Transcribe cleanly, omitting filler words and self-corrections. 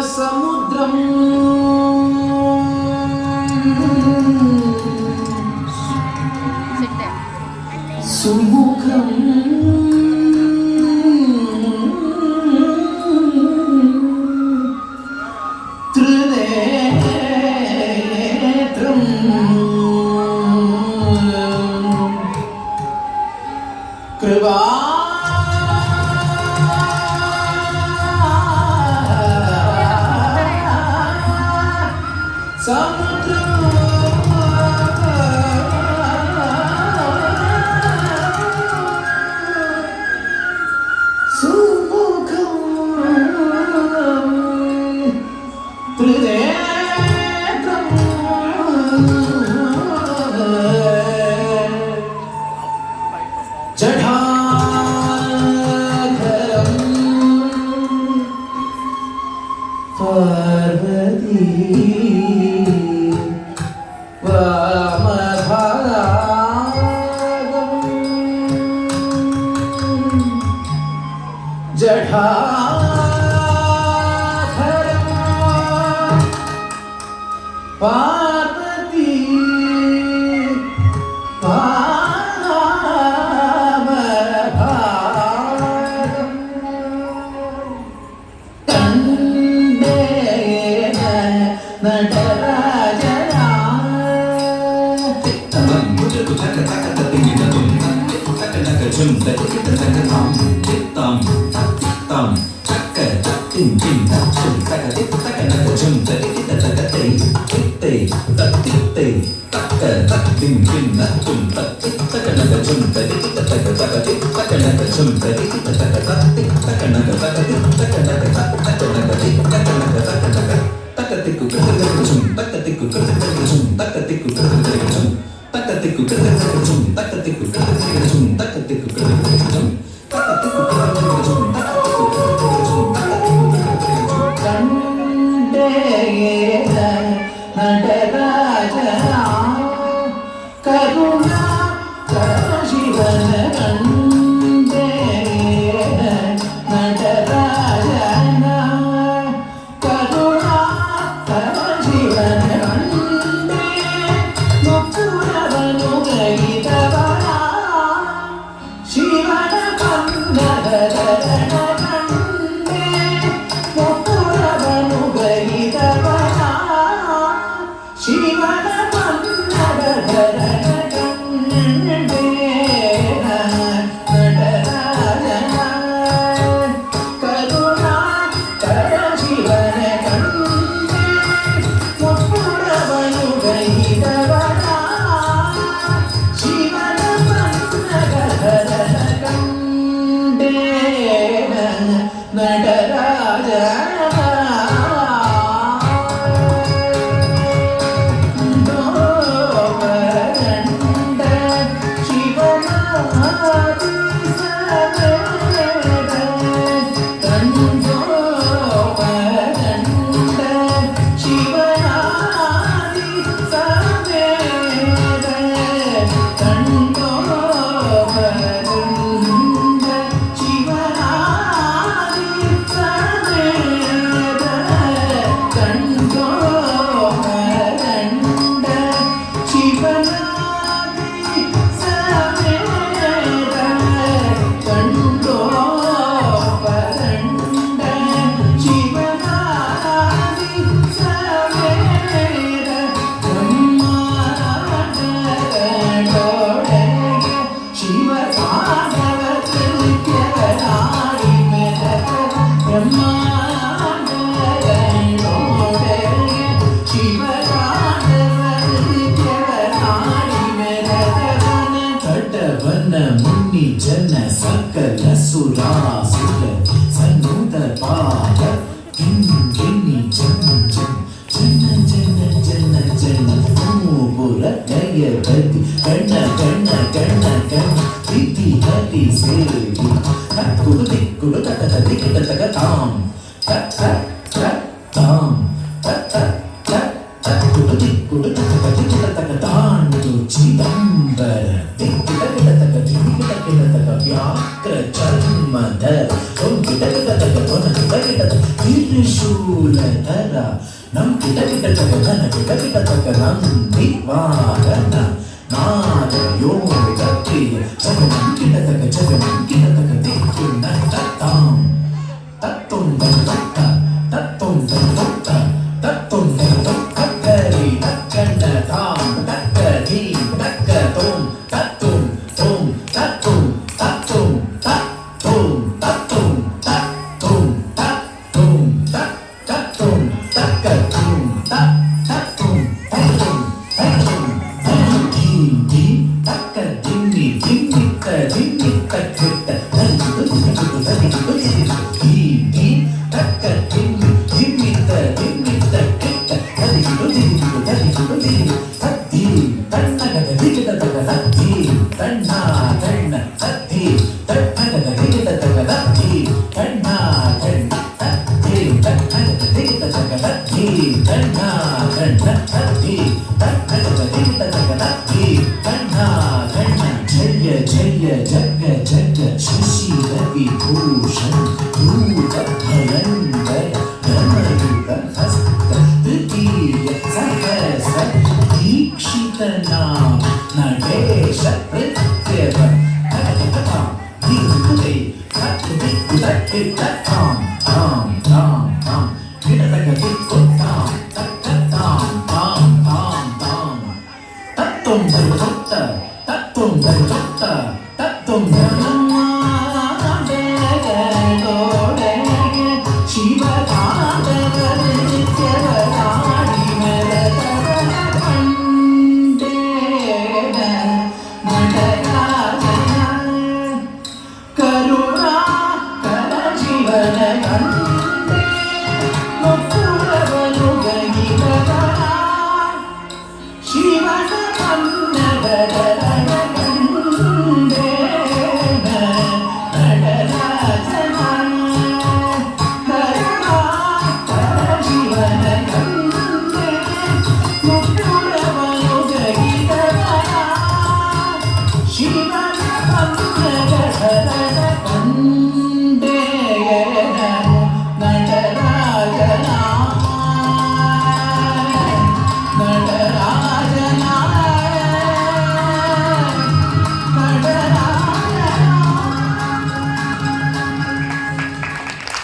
సముద్రం సుముఖం త్రినేత్రం కృపా సముద్రం సుముఖం త్రినేత్రం జఠాధరం పార్వతీ వామభాగం జఠాధరం పార్వతీ వామభాగం కండేన నటరాజనా നടരാജനാ കരുണ ശിവന കണ്ടേ നടരാജനാ കരുണ ശിവന കണ്ടേ മുക്കുരവനു ഗൈതവന ശിവന കണ്ടരരണ കണ്ടേ മുക്കുരവനു ഗൈതവന ശിവന കണ്ടരരണ കണ്ടേ നടരാജന കരുണ ശിവന കണ്ടേ മുക്കുരവനു ഗൈതവന ശിവന കണ്ടരരണ കണ്ടേ നടരാജന ಜನ ಸಕಲ ಸುರಾಸುರ ಸನ್ನುತ ಪಾದ ಕಿಂಕಿಣಿ ಜನ ಜನ ಜನ ಜನ ಜನ ಮೂಪುರ ಗಯಪತಿ ಕಣ್ಣ ಕಣ್ಣ ಕಣ್ಣ ಕಣ್ಣ ಪ್ರೀತಿ ಹರಿ ಸೇರಿ ಕುಡು ದಿಕ್ಕುಡು ತಟ ದಿಕ್ಕ ತಗ ತಾಂ ತಟ ತಾಂ ತಟ ಕುಡು ದಿಕ್ಕುಡು ತಗ ತಾಂಡು ಚಿದಂಬರ ದಿಕ್ಕ ತಗ ವ್ಯಾ ಶಾಕ್ರ ಚರ್ಮದ ತ್ರಿಶೂಲಧರ ನಮ್ ಕಿಟ ಕಿಟ ತಗ ಧನ ಕಿಟ ಕಿಟ ತಗ ನಂದಿ ವಾರನ ನಾದ ಯೋಗ ಪ್ರಿಯ ಜಗಮಂ ಕಿಟ ತಗ ಜಗಮಂ ಕಿಟ ತಗ ದಿಕ್ಕು ನಟ್ಟತಾಂ ತತ್ತುಂದ ತೊಟ್ಟ ತತ್ತುಂದ ತೊಟ್ಟ ತತ್ತುಂದ ತೊಟ್ಟ ಕರಿ ತಕ್ಕಂಡ ತಾಂ ತಕ್ಕ ಧೀಂ ತಕ್ಕ ತೋಂ ತತ್ತುಂ ತೋಂ ತತ್ತುಂ ತತ್ತುಂ ತತ್ತುಂ ತತ್ತುಂ ತತ್ತುಂ ತತ್ತುಂ ತತ್ತುಂ ತಕ್ಕ ತೂಂ ತತ್ತುಂ ತತ್ತುಂ ತತ್ತುಂ ಧೀಂ ಧೀಂ ತಕ್ಕ ಧಿಮ್ಮಿ ಧಿಮ್ಮಿತ್ತ ಧಿಮ್ಮಿತ್ತ ಕಿಟ್ಟ ಧರಿಸಿದು ಧರಿಸಿದು ಧೀಂ ಧೀಂ ತಕ್ಕ ಧಿಮ್ಮಿ ಧಿಮ್ಮಿತ್ತ ಧಿಮ್ಮಿತ್ತ ಕಿಟ್ಟ ಧರಿಸಿದು ಧರಿಸಿದು ಸದ್ಧೀಂ ತಣ್ಣಗದ ದಿಗಿದ ತಗದ ಧೀಂ ತಣ್ಣ ತಣ್ಣ ಸದ್ಧೀಂ ತಣ್ಣಗದ ದಿಗಿದ ತಗದ ಧೀಂ ತಣ್ಣ ತಣ್ಣ ಸದ್ಧೀಂ ತಣ್ಣಗದ ದಿಗಿದ ತಗದ ಧೀಂ ತಣ್ಣ ತಣ್ಣ ಸದ್ಧೀಂ ತಣ್ಣಗದ ದಿಗಿದ ತಗದ ಧೀಂ ತಣ್ಣ ತಣ್ಣ ಜಯ ಜಯ ಜಗ ಜಗ ಶಶಿ ವಿಭೂಷಣ್ ಧೂತ ಭಯಂಕರ ಧನಯುಗ ಹಸ್ತ ತೃತೀಯ ಸಹಸ ದೀಕ್ಷಿತ ನಾಮ ನಟೇಶ ಪ್ರತ್ಯವ ಧೀ